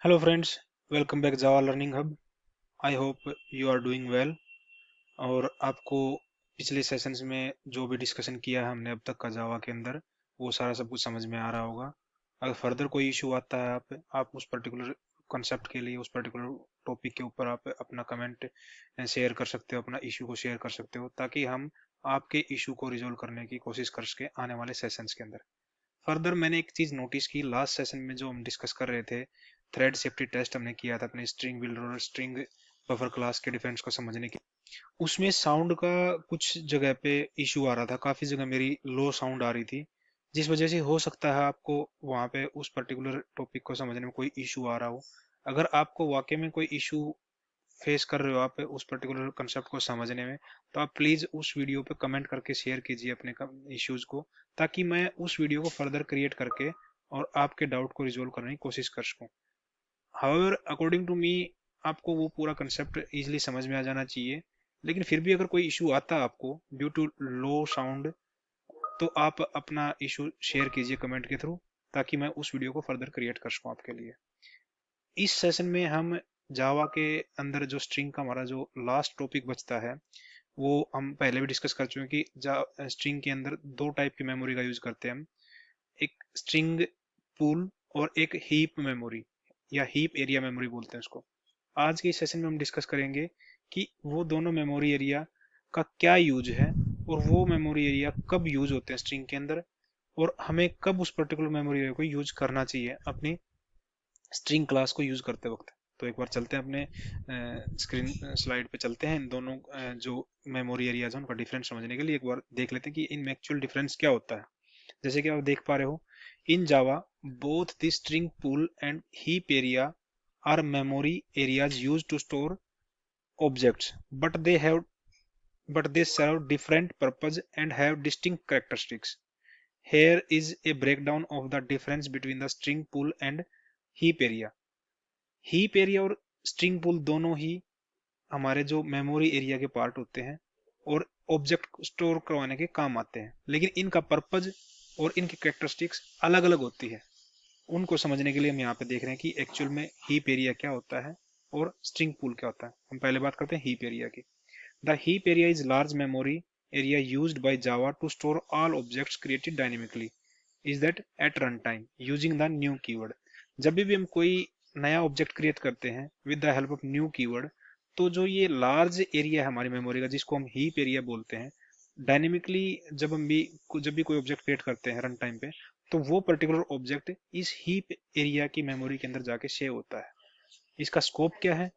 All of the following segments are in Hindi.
Hello friends, welcome back Java learning hub. I hope you are doing well. और आपको पिछले सेशंस में जो भी डिस्कशन किया है हमने अब तक का जावा के अंदर, वो सारा सब कुछ समझ में आ रहा होगा। अगर फर्दर कोई इशू आता है आप उस पर्टिकुलर कॉन्सेप्ट के लिए, उस पर्टिकुलर टॉपिक के ऊपर आप अपना कमेंट शेयर कर सकते हो, अपना इशू को शेयर कर सकते हो, ताकि हम आपके इशू को रिजोल्व करने की कोशिश कर सके आने वाले सेशंस के अंदर। फर्दर मैंने एक चीज नोटिस की, लास्ट सेशन में जो हम डिस्कस कर रहे थे, थ्रेड सेफ्टी टेस्ट हमने किया था अपने स्ट्रिंग बिल्डर और स्ट्रिंग बफर क्लास के डिफरेंस को समझने के। उसमें साउंड का कुछ जगह पे इशू आ रहा था, काफी जगह मेरी लो साउंड आ रही थी, जिस वजह से हो सकता है आपको वहां पे उस पर्टिकुलर टॉपिक को समझने में कोई इशू आ रहा हो। अगर आपको वाकई में कोई इशू फेस कर रहे हो आप उस पर्टिकुलर कंसेप्ट को समझने में, तो आप प्लीज उस वीडियो पे कमेंट करके शेयर कीजिए अपने इश्यूज को, ताकि मैं उस वीडियो को फर्दर क्रिएट करके और आपके डाउट को रिजोल्व करने की कोशिश कर सकूं। हाउएवर अकॉर्डिंग टू मी, आपको वो पूरा कंसेप्ट इजीली समझ में आ जाना चाहिए। लेकिन फिर भी अगर कोई इशू आता है आपको ड्यू टू लो साउंड, तो आप अपना इशू शेयर कीजिए कमेंट के थ्रू, ताकि मैं उस वीडियो को फर्दर क्रिएट कर सकूं आपके लिए। इस सेशन में हम जावा के अंदर जो स्ट्रिंग का हमारा जो लास्ट टॉपिक बचता है, वो हम पहले भी डिस्कस कर चुके हैं कि स्ट्रिंग के अंदर दो टाइप की मेमोरी का यूज करते हैं हम। एक स्ट्रिंग पूल और एक हीप मेमोरी या हीप एरिया मेमोरी बोलते हैं उसको। आज के इस सेशन में हम डिस्कस करेंगे कि वो दोनों मेमोरी एरिया का क्या यूज है, और वो मेमोरी एरिया कब यूज होते हैं स्ट्रिंग के अंदर, और हमें कब उस पर्टिकुलर मेमोरी एरिया को यूज करना चाहिए अपनी स्ट्रिंग क्लास को यूज करते वक्त। तो एक बार चलते हैं अपने स्क्रीन स्लाइड पे चलते हैं, इन दोनों जो मेमोरी एरियाज हैं उनका डिफरेंस समझने के लिए एक बार देख लेते हैं कि इनमें एक्चुअल डिफरेंस क्या होता है। जैसे कि आप देख पा रहे हो, in Java both the string pool and heap area are memory areas used to store objects, but they serve different purpose and have distinct characteristics. Here is a breakdown of the difference between the string pool and heap area. Heap area और स्ट्रिंग पूल दोनों ही हमारे जो मेमोरी एरिया के पार्ट होते हैं और ऑब्जेक्ट स्टोर करवाने के काम आते हैं, लेकिन इनका पर्पज और इनकी कैरेक्टरिस्टिक्स अलग अलग होती है। उनको समझने के लिए हम यहाँ पे देख रहे हैं कि एक्चुअल में हीप एरिया क्या होता है और स्ट्रिंग पूल क्या होता है। हम पहले बात करते हैं हीप एरिया की। The heap area is large memory area used by Java to store all objects created dynamically is that at runtime using the new keyword। जब भी हम कोई नया ऑब्जेक्ट क्रिएट करते हैं with the help of new keyword, तो जो ये लार्ज एरिया है हमारी मेमोरी का, जिसको हम हीप एरिया बोलते हैं, डायनेमिकली जब भी कोई ऑब्जेक्ट क्रिएट करते हैं रन टाइम पे, तो वो पर्टिकुलर ऑब्जेक्ट इस हीप एरिया की मेमोरी के अंदर जाके सेव होता है। इसका स्कोप क्या है?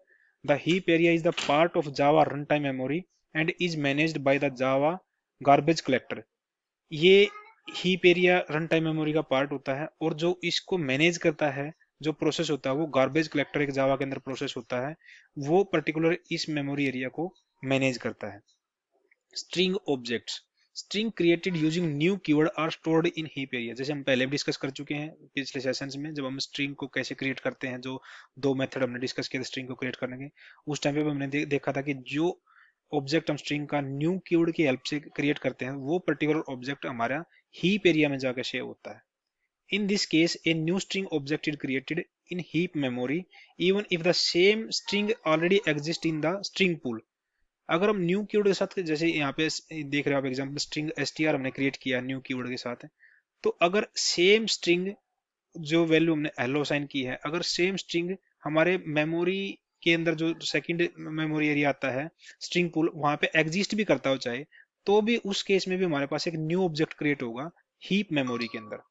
The heap area is the part of Java run time memory and is managed by the Java garbage collector. ये heap area run time memory का पार्ट होता है, और जो इसको मैनेज करता है, जो प्रोसेस होता है, वो गार्बेज कलेक्टर एक जावा के अंदर प्रोसेस होता है, वो पर्टिकुलर इस मेमोरी एरिया को मैनेज करता है। String objects, string created using new keyword are stored in heap area. जैसे हम पहले भी डिस्कस कर चुके हैं पिछले सेशंस में, जब हम स्ट्रिंग को कैसे क्रिएट करते हैं, जो दो मेथड हमने डिस्कस किए थे स्ट्रिंग को क्रिएट करने के। उस टाइम पे हमने देखा था कि जो ऑब्जेक्ट हम स्ट्रिंग का न्यू कीवर्ड की हेल्प से क्रिएट करते हैं, वो पर्टिकुलर ऑब्जेक्ट हमारा हीप एरिया में जाकर सेव होता है। In this case, a new string object is created in heap memory even if the same string already exists in the string pool। अगर हम न्यू कीवर्ड के साथ, जैसे यहाँ पे देख रहे हो आप एग्जाम्पल, स्ट्रिंग str हमने क्रिएट किया न्यू कीवर्ड के साथ, तो अगर सेम स्ट्रिंग जो वैल्यू हमने हेलो साइन की है, अगर सेम स्ट्रिंग हमारे मेमोरी के अंदर जो सेकंड मेमोरी एरिया आता है स्ट्रिंग पूल, वहां पे एग्जिस्ट भी करता हो चाहे, तो भी उस केस में भी हमारे पास एक न्यू ऑब्जेक्ट क्रिएट होगा हीप मेमोरी के अंदर।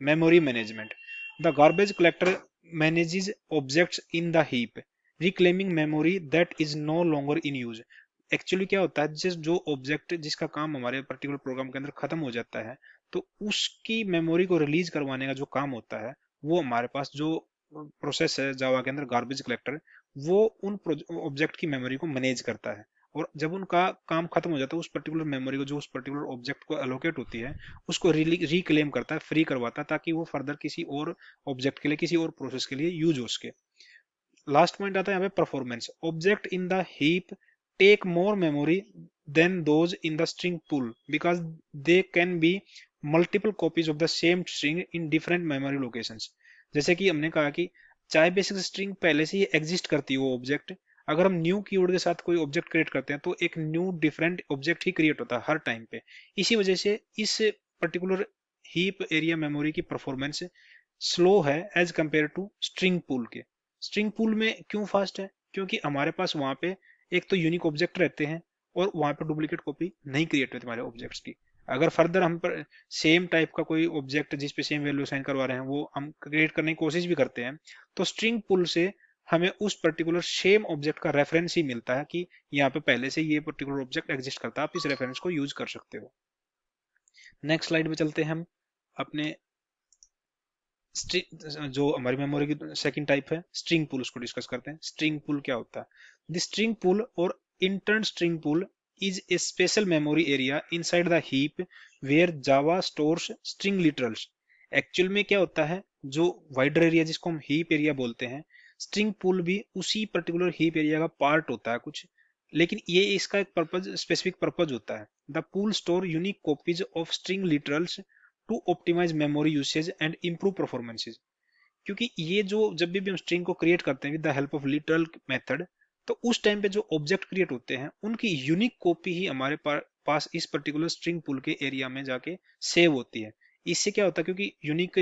Memory management, the garbage collector manages objects in the heap reclaiming memory that is no longer in use. Actually क्या होता है, जो ऑब्जेक्ट जिसका काम हमारे पर्टिकुलर प्रोग्राम के अंदर खत्म हो जाता है, तो उसकी मेमोरी को रिलीज करवाने का जो काम होता है, वो हमारे पास जो प्रोसेस है जावा के अंदर गार्बेज कलेक्टर, वो उन ऑब्जेक्ट की मेमोरी को मैनेज करता है। और जब उनका काम खत्म हो जाता है, उस पर्टिकुलर मेमोरी को जो उस पर्टिकुलर ऑब्जेक्ट को एलोकेट होती है, उसको रिक्लेम करता है, फ्री करवाता है, ताकि वो फर्दर किसी और ऑब्जेक्ट के लिए, किसी और प्रोसेस के लिए यूज हो सके। लास्ट पॉइंट आता है यहाँ पे performance. Object in the heap take more memory than those in the string pool because they can be multiple copies of the same string in different memory locations. जैसे कि हमने कहा कि चाहे बेसिक स्ट्रिंग पहले से ही एग्जिस्ट करती है वो ऑब्जेक्ट, अगर हम न्यू कीवर्ड के साथ कोई ऑब्जेक्ट क्रिएट करते हैं तो एक न्यू डिफरेंट ऑब्जेक्ट ही क्रिएट होता है हर टाइम पे। इसी वजह से इस पर्टिकुलर हीप एरिया मेमोरी की परफॉर्मेंस स्लो है as compare to string pool के। स्ट्रिंग पूल में क्यों फास्ट है? क्योंकि हमारे पास वहां पे एक तो यूनिक ऑब्जेक्ट रहते हैं और वहां पे डुप्लीकेट कॉपी नहीं क्रिएट होती हमारे ऑब्जेक्ट्स की। अगर फर्दर हम पर सेम टाइप का कोई ऑब्जेक्ट जिस पे सेम वैल्यू साइन करवा रहे हैं वो हम क्रिएट करने की कोशिश भी करते हैं, तो स्ट्रिंग पुल से हमें उस पर्टिकुलर सेम ऑब्जेक्ट का रेफरेंस ही मिलता है कि यहाँ पे पहले से ये पर्टिकुलर ऑब्जेक्ट एग्जिस्ट करता है, आप इस रेफरेंस को यूज कर सकते हो। नेक्स्ट स्लाइड पे चलते हैं हम अपने जो हमारी मेमोरी की सेकंड टाइप है स्ट्रिंग पुल, उसको डिस्कस करते हैं। स्ट्रिंग पुल क्या होता है? द स्ट्रिंग पुल और intern string pool is a special memory area inside the heap where Java stores string literals. Actual में क्या होता है, जो वाइडर एरिया जिसको हम हीप एरिया बोलते हैं, स्ट्रिंग पुल भी उसी पर्टिकुलर हीप एरिया का पार्ट होता है कुछ, लेकिन ये इसका एक पर्पज, स्पेसिफिक पर्पज होता है। The pool store unique copies of string literals to optimize memory usage and improve performances. क्योंकि ये जो जब भी हम स्ट्रिंग को क्रिएट करते हैं with the help of literal method, तो उस टाइम पे जो ऑब्जेक्ट क्रिएट होते हैं उनकी यूनिक कॉपी ही हमारे पास इस पर्टिकुलर स्ट्रिंग पुल के एरिया में जाके सेव होती है। इससे क्या होता है, क्योंकि यूनिक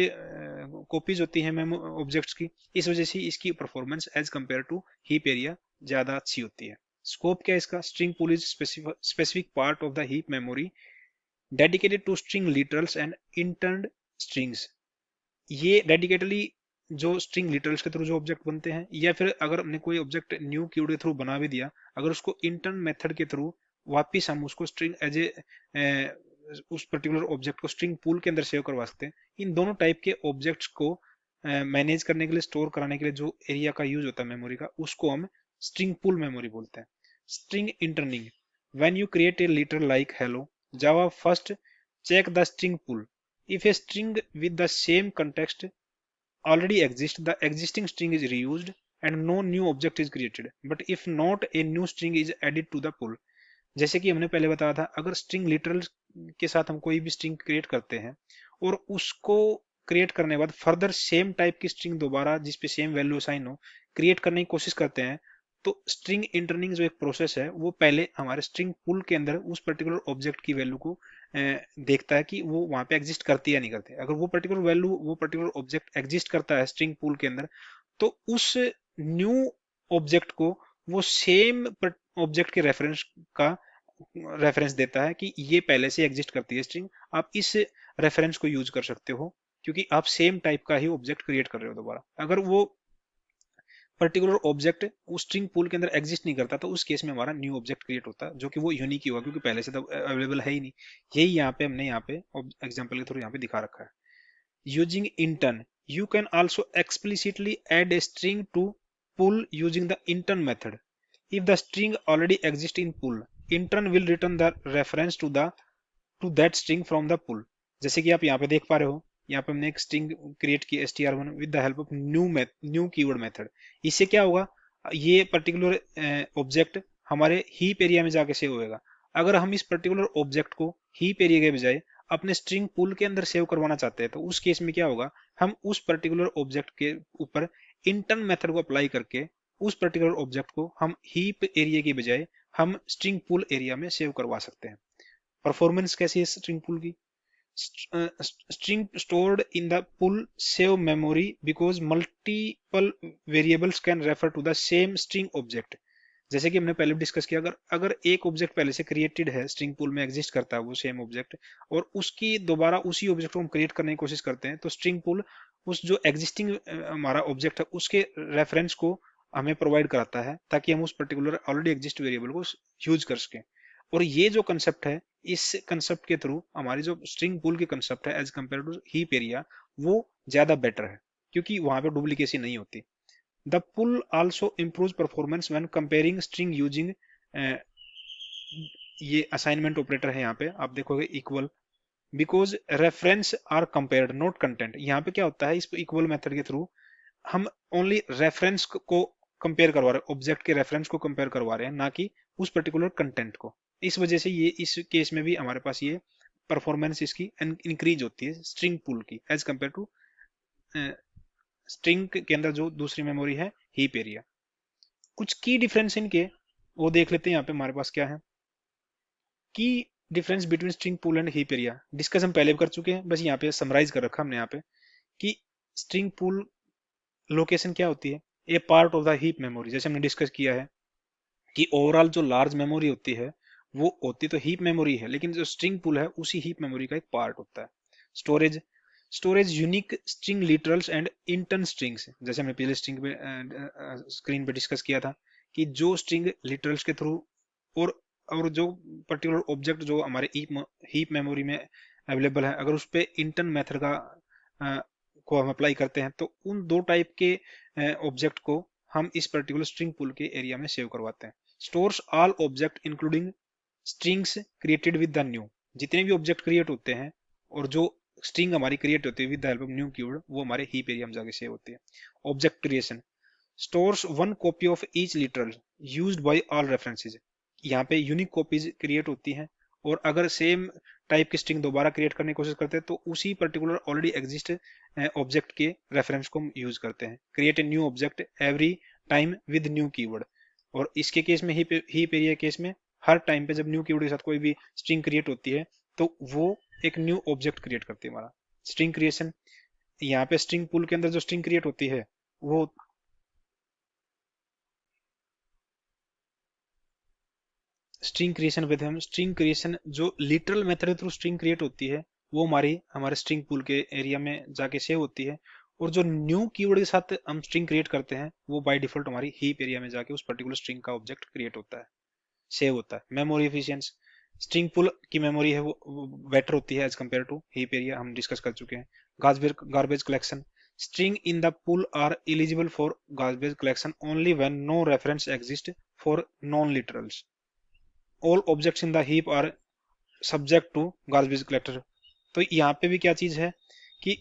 कॉपीज होती हैं ऑब्जेक्ट्स की, इस वजह से इसकी performance as compare to heap area ज्यादा अच्छी होती है। स्कोप क्या है इसका? String pool is specific part of the heap memory dedicated to string literals and interned strings. ये डेडिकेटली जो स्ट्रिंग लिटरल्स के थ्रू जो ऑब्जेक्ट बनते हैं, या फिर अगर हमने कोई ऑब्जेक्ट न्यू कीवर्ड के थ्रू बना भी दिया, अगर उसको इंटर्न मेथड के थ्रू वापिस हम उसको स्ट्रिंग एज ए उस पर्टिकुलर ऑब्जेक्ट को स्ट्रिंग पूल के अंदर सेव करवा सकते हैं। इन दोनों टाइप के ऑब्जेक्ट्स को मैनेज करने के लिए, स्टोर कराने के लिए जो एरिया का यूज होता है मेमोरी का, उसको हम स्ट्रिंग पूल मेमोरी बोलते हैं। String interning, when you create a literal like hello, Java first check the string pool. If a string with the same context already exists, the existing string is reused and no new object is created. But if not, a new string is added to the pool. जैसे कि हमने पहले बताया था, अगर स्ट्रिंग लिटरल के साथ हम कोई भी स्ट्रिंग क्रिएट करते हैं और उसको क्रिएट करने के बाद फर्दर सेम टाइप की स्ट्रिंग दोबारा जिसपे सेम वैल्यू असाइन हो क्रिएट करने की कोशिश करते हैं, तो स्ट्रिंग इंटरनिंग जो एक प्रोसेस है वो पहले हमारे स्ट्रिंग पुल के अंदर उस पर्टिकुलर ऑब्जेक्ट की वैल्यू को देखता है कि वो वहां पे एग्जिस्ट करती है या नहीं करती। अगर वो पर्टिकुलर वैल्यू, वो पर्टिकुलर ऑब्जेक्ट एग्जिस्ट करता है स्ट्रिंग पुल के अंदर, तो उस न्यू ऑब्जेक्ट को वो सेम ऑब्जेक्ट के रेफरेंस का रेफरेंस देता है कि ये पहले से एग्जिस्ट करती है स्ट्रिंग, आप इस रेफरेंस को यूज कर सकते हो, क्योंकि आप सेम टाइप का ही ऑब्जेक्ट क्रिएट कर रहे हो दोबारा। अगर वो पर्टिकुलर ऑब्जेक्ट उस स्ट्रिंग पूल के अंदर एग्जिस्ट नहीं करता, तो उस केस में हमारा न्यू ऑब्जेक्ट क्रिएट होता है, जो कि वो यूनिक ही होगा क्योंकि पहले से तो अवेलेबल है ही नहीं। यही यहाँ पे हमने यहाँ पे एग्जाम्पल के थ्रू यहाँ पे दिखा रखा है। Using intern, you can also explicitly add a string to pull using the intern method. If the string already exists in pull, intern will return the reference to that string from the pull. जैसे कि आप यहाँ पे देख पा रहे हो, यहाँ पे हमने एक स्ट्रिंग क्रिएट की str1 with the help of new keyword method. इससे क्या होगा, ये पर्टिकुलर ऑब्जेक्ट हमारे हीप एरिया में जाके सेव होएगा। अगर हम इस पर्टिकुलर ऑब्जेक्ट को हीप एरिया के बजाय अपने स्ट्रिंग पूल के अंदर सेव करवाना चाहते हैं, तो उस केस में क्या होगा, हम उस पर्टिकुलर ऑब्जेक्ट के ऊपर इंटर्न मेथड को अप्लाई करके उस पर्टिकुलर ऑब्जेक्ट को हम हीप एरिया की बजाय हम स्ट्रिंग पूल एरिया में सेव करवा सकते हैं। परफॉर्मेंस कैसी है स्ट्रिंग पूल की? String stored in the pool save memory because multiple variables can refer to the same string object. जैसे कि हमने पहले डिस्कस किया, अगर अगर एक ऑब्जेक्ट पहले से क्रिएटेड है, स्ट्रिंग पूल में एग्जिस्ट करता है वो सेम ऑब्जेक्ट, और उसकी दोबारा उसी ऑब्जेक्ट को हम क्रिएट करने की कोशिश करते हैं, तो स्ट्रिंग पूल उस जो एग्जिस्टिंग हमारा ऑब्जेक्ट है उसके रेफरेंस को हमें प्रोवाइड कराता है ताकि हम उस पर्टिकुलर ऑलरेडी एग्जिस्ट वेरिएबल को यूज कर सकें। और ये जो कंसेप्ट है, इस कंसेप्ट के थ्रू हमारी जो स्ट्रिंग पूल की कंसेप्ट है as compare to heap area, वो ज्यादा बेटर है क्योंकि वहां पे डुप्लीकेसी नहीं होती। The pool also improve performance when comparing string using, ये असाइनमेंट ऑपरेटर है यहाँ पे आप देखोगे equal, because reference are compared not content. यहाँ पे क्या होता है, इस इक्वल मेथड के थ्रू हम ओनली रेफरेंस को कंपेयर करवा रहे हैं, ऑब्जेक्ट के रेफरेंस को कंपेयर करवा रहे हैं, ना कि उस पर्टिकुलर कंटेंट को। इस वजह से ये इस केस में भी हमारे पास ये परफॉर्मेंस इसकी इंक्रीज होती है स्ट्रिंग पूल की एज कंपेयर टू स्ट्रिंग के अंदर जो दूसरी मेमोरी है हीप एरिया। कुछ की डिफरेंस इनके वो देख लेते हैं। यहाँ पे हमारे पास क्या है, की difference between string pool and heap area discuss हम पहले भी कर चुके हैं, बस यहाँ पे समराइज कर रखा हमने यहाँ पे कि स्ट्रिंग पूल लोकेशन क्या होती है, a part of the heap memory. जैसे हमने डिस्कस किया है कि ओवरऑल जो लार्ज मेमोरी होती है वो होती तो हीप मेमोरी है, लेकिन जो स्ट्रिंग पूल है उसी हीप मेमोरी का एक पार्ट होता है। Storage, storage unique string literals and intern strings, जैसे हमने पिछले स्ट्रिंग पे स्क्रीन पे डिस्कस किया था कि जो स्ट्रिंग लिटरल्स के थ्रू और जो पर्टिकुलर ऑब्जेक्ट जो हमारे हीप मेमोरी में अवेलेबल है, अगर उस पे इंटर्न मेथड का को हम अप्लाई करते हैं तो उन दो टाइप के ऑब्जेक्ट को हम इस पर्टिकुलर स्ट्रिंग पूल के एरिया में सेव करवाते हैं। Stores all object including strings created with the new, जितने भी ऑब्जेक्ट क्रिएट होते हैं और जो स्ट्रिंग हमारी क्रिएट होती है with the help of new keyword, वो हमारे हीप एरिया में जाके सेव होती है। Object creation, stores one copy of each literal used by all references, यहाँ पे यूनिक कॉपीज क्रिएट होती हैं और अगर सेम टाइप की स्ट्रिंग दोबारा क्रिएट करने की कोशिश करते हैं तो उसी पर्टिकुलर ऑलरेडी एग्जिस्ट ऑब्जेक्ट के रेफरेंस को हम यूज करते हैं। Create a new object every time with new keyword, और इसके केस में हीप एरिया केस में हर टाइम पे जब न्यू कीवर्ड के साथ कोई भी स्ट्रिंग क्रिएट होती है तो वो एक न्यू ऑब्जेक्ट क्रिएट करती है हमारा। स्ट्रिंग क्रिएशन, यहाँ पे स्ट्रिंग पूल के अंदर जो स्ट्रिंग क्रिएट होती है वो स्ट्रिंग क्रिएशन पे थे हम। स्ट्रिंग क्रिएशन जो लिटरल मेथड के थ्रू स्ट्रिंग क्रिएट होती है वो हमारे स्ट्रिंग पूल के एरिया में जाके सेव होती है, और जो न्यू कीवर्ड के साथ हम स्ट्रिंग क्रिएट करते हैं वो बाय डिफॉल्ट हमारी हीप एरिया में जाके उस पर्टिकुलर स्ट्रिंग का ऑब्जेक्ट क्रिएट होता है, सेव होता है। मेमोरी एफिशिएंस, स्ट्रिंग पूल की मेमोरी है वो बेटर होती है as compare to heap area, हम डिस्कस कर चुके हैं। Garbage collection, string in the pool are eligible for garbage collection only when no reference exist for non literals. All objects in the heap are subject to garbage collector. तो यहाँ पे भी क्या चीज है कि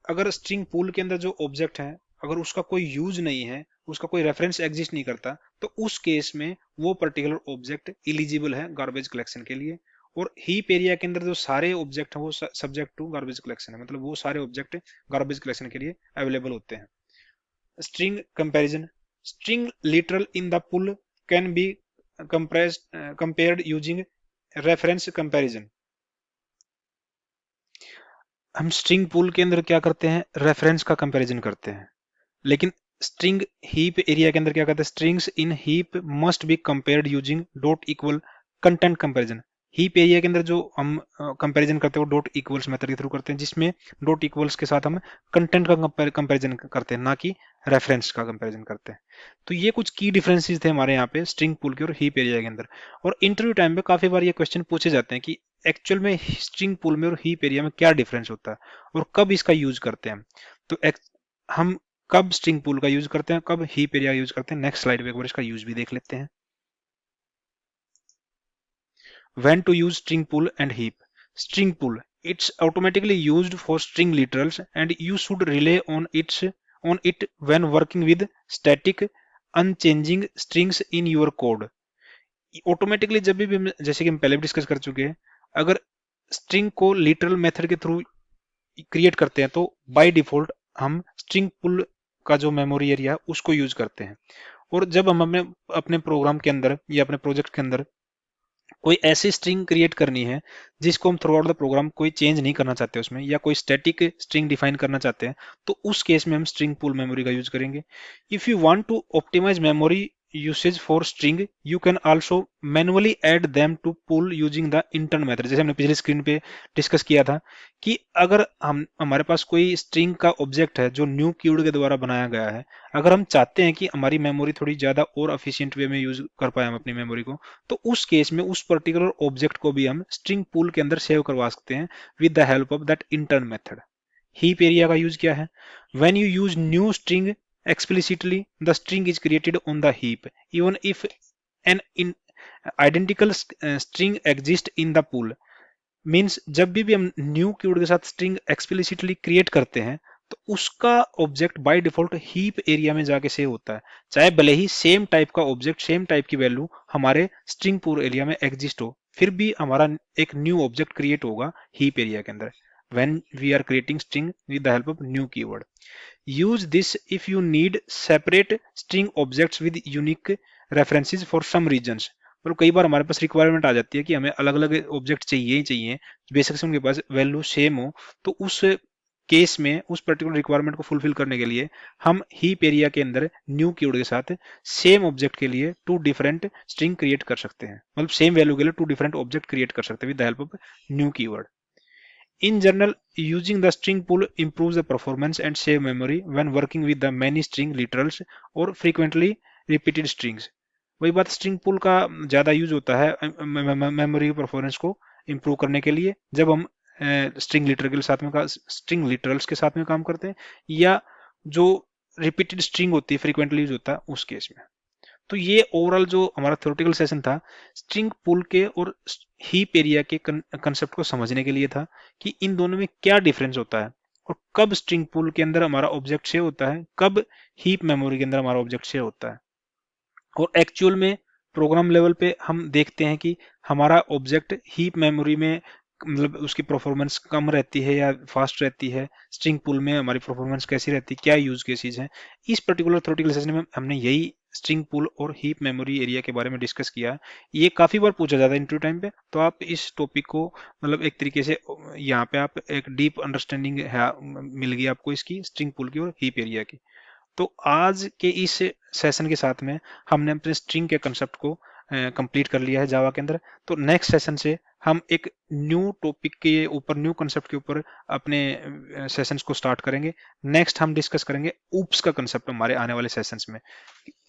अगर स्ट्रिंग पूल के अंदर जो ऑब्जेक्ट है अगर उसका कोई यूज नहीं है, उसका कोई रेफरेंस एग्जिस्ट नहीं करता, तो उस केस में वो पर्टिकुलर ऑब्जेक्ट एलिजिबल है गार्बेज कलेक्शन के लिए। और हीप एरिया के अंदर जो सारे ऑब्जेक्ट हैं वो सब्जेक्ट टू गार्बेज कलेक्शन है, मतलब वो सारे ऑब्जेक्ट गार्बेज कलेक्शन के लिए अवेलेबल होते हैं। String comparison, string literal in the pool can be compared using reference comparison। हम स्ट्रिंग पूल के अंदर क्या करते हैं, रेफरेंस का कंपैरिजन करते हैं, लेकिन स्ट्रिंग हीप एरिया के अंदर क्या करते हैं, strings in heap must be compared using dot equal content comparison. Heap area के अंदर जो हम कंपैरिजन करते हैं वो डॉट इक्वल्स मेथड के थ्रू करते हैं, जिसमें डॉट इक्वल्स के साथ हम कंटेंट का कंपैरिजन करते हैं, ना कि रेफरेंस का कंपैरिजन करते हैं। तो ये कुछ की डिफरेंसेस थे हमारे यहाँ पे स्ट्रिंग पूल के और हीप एरिया के अंदर। और इंटरव्यू टाइम पे काफी बार ये क्वेश्चन पूछे जाते हैं कि एक्चुअल में स्ट्रिंग पूल में और हीप एरिया में क्या डिफरेंस होता है और कब इसका यूज करते हैं। तो हम कब स्ट्रिंग पूल का यूज करते हैं, कब हीप एरिया यूज करते हैं, नेक्स्ट स्लाइड पे एक बार इसका यूज भी देख लेते हैं। When to use string pool and heap? String pool, it's automatically used for string literals and you should rely on it when working with static unchanging strings in your code। Automatically जब भी जैसे कि हम पहले भी डिस्कस कर चुके हैं, अगर स्ट्रिंग को लिटरल मेथड के थ्रू क्रिएट करते हैं तो बाय डिफॉल्ट हम स्ट्रिंग पुल का जो मेमोरी एरिया उसको यूज करते हैं। और जब हम अपने प्रोग्राम के अंदर या अपने प्रोजेक्ट के अंदर कोई ऐसी स्ट्रिंग क्रिएट करनी है जिसको हम थ्रू आउट द प्रोग्राम कोई चेंज नहीं करना चाहते उसमें, या कोई स्टैटिक स्ट्रिंग डिफाइन करना चाहते हैं, तो उस केस में हम स्ट्रिंग पूल मेमोरी का यूज करेंगे। If you want to optimize memory usage for string you can also manually add them to pool using the intern method. जैसे हमने पिछली स्क्रीन पे डिस्कस किया था कि अगर हमारे पास कोई स्ट्रिंग का ऑब्जेक्ट है जो न्यू कीवर्ड के द्वारा बनाया गया है, अगर हम चाहते हैं कि हमारी मेमोरी थोड़ी ज्यादा और एफिशिएंट वे में यूज कर पाए हम अपनी मेमोरी को, तो उस केस में उस पर्टिकुलर ऑब्जेक्ट को भी हम स्ट्रिंग पूल के अंदर सेव करवा सकते हैं with the help of that intern method. Heap area का यूज क्या है, when you use new string explicitly the string is created on the heap even if an identical string exists in the pool। Means जब भी हम न्यू कीवर्ड के साथ स्ट्रिंग एक्सप्लिसिटली क्रिएट करते हैं तो उसका object by default heap area में जाके सेव होता है, चाहे भले ही सेम टाइप का ऑब्जेक्ट सेम टाइप की वैल्यू हमारे स्ट्रिंग पूल एरिया में एग्जिस्ट हो, फिर भी हमारा एक न्यू ऑब्जेक्ट क्रिएट होगा हीप एरिया के अंदर। when we are creating string with the help of new keyword. Use this if you need separate string objects with unique references for some regions. मतलब कई बार हमारे पास रिक्वायरमेंट आ जाती है कि हमें अलग अलग ऑब्जेक्ट चाहिए ही चाहिए, बेशक से उनके पास वैल्यू सेम हो, तो उस केस में उस पर्टिकुलर रिक्वायरमेंट को फुलफिल करने के लिए हम हीप एरिया के अंदर न्यू कीवर्ड के साथ सेम ऑब्जेक्ट के लिए टू डिफरेंट स्ट्रिंग क्रिएट कर सकते हैं, मतलब सेम वैल्यू के लिए टू डिफरेंट ऑब्जेक्ट क्रिएट कर सकते हैं with the help of new keyword. In general, using the string pool improves the performance and save memory when working with the many string literals or frequently repeated strings. वही बात स्ट्रिंग पूल का ज़्यादा यूज होता है मेमोरी परफॉर्मेंस को इम्प्रूव करने के लिए जब हम स्ट्रिंग लिटर के साथ में स्ट्रिंग लिटरल्स के साथ में काम करते हैं, या जो रिपीटेड स्ट्रिंग होती है फ्रीक्वेंटली यूज होता है उस केस में. तो ये ओवरऑल जो हमारा थ्योरेटिकल सेशन था स्ट्रिंग पूल के और हीप एरिया के कंसेप्ट को समझने के लिए था कि इन दोनों में क्या डिफरेंस होता है और कब स्ट्रिंग पूल के अंदर हमारा ऑब्जेक्ट शेयर होता है, कब हीप मेमोरी के अंदर हमारा ऑब्जेक्ट शेयर होता है. और एक्चुअल में प्रोग्राम लेवल पे हम देखते हैं कि हमारा ऑब्जेक्ट हीप मेमोरी में मतलब उसकी परफॉर्मेंस कम रहती है या फास्ट रहती है, स्ट्रिंग पूल में हमारी परफॉर्मेंस कैसी रहती है, क्या यूज केसेस हैं. इस पर्टिकुलर थ्योरेटिकल सेशन में हमने यही स्ट्रिंग पूल और हीप मेमोरी एरिया के बारे में डिस्कस किया. ये काफी बार पूछा जाता है इंटरव्यू टाइम पे, तो आप इस टॉपिक को मतलब एक तरीके से यहाँ पे आप एक डीप अंडरस्टैंडिंग है मिल गई आपको इसकी स्ट्रिंग पूल की और हीप एरिया की. तो आज के इस सेशन के साथ में हमने अपने स्ट्रिंग के कंसेप्ट को कंप्लीट कर लिया है जावा के अंदर. तो नेक्स्ट सेशन से हम एक न्यू टॉपिक के ऊपर, न्यू कंसेप्ट के ऊपर अपने सेशंस को स्टार्ट करेंगे. नेक्स्ट हम डिस्कस करेंगे ऊप्स का कंसेप्ट हमारे आने वाले सेशंस में,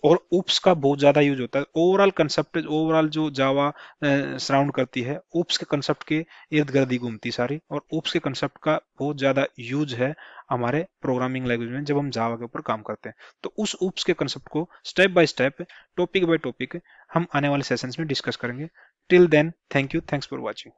और ऊप्स का बहुत ज्यादा यूज होता है. ओवरऑल कंसेप्ट, ओवरऑल जो जावा सराउंड करती है ऊप्स के कंसेप्ट के इर्द गिर्द ही घूमती सारी, और ऊप्स के कंसेप्ट का बहुत ज्यादा यूज है हमारे प्रोग्रामिंग लैंग्वेज में जब हम जावा के ऊपर काम करते हैं. तो उस ऊप्स के कंसेप्ट को step by step, topic by topic हम आने वाले सेशंस में डिस्कस करेंगे. Till then, thank you, thanks for watching.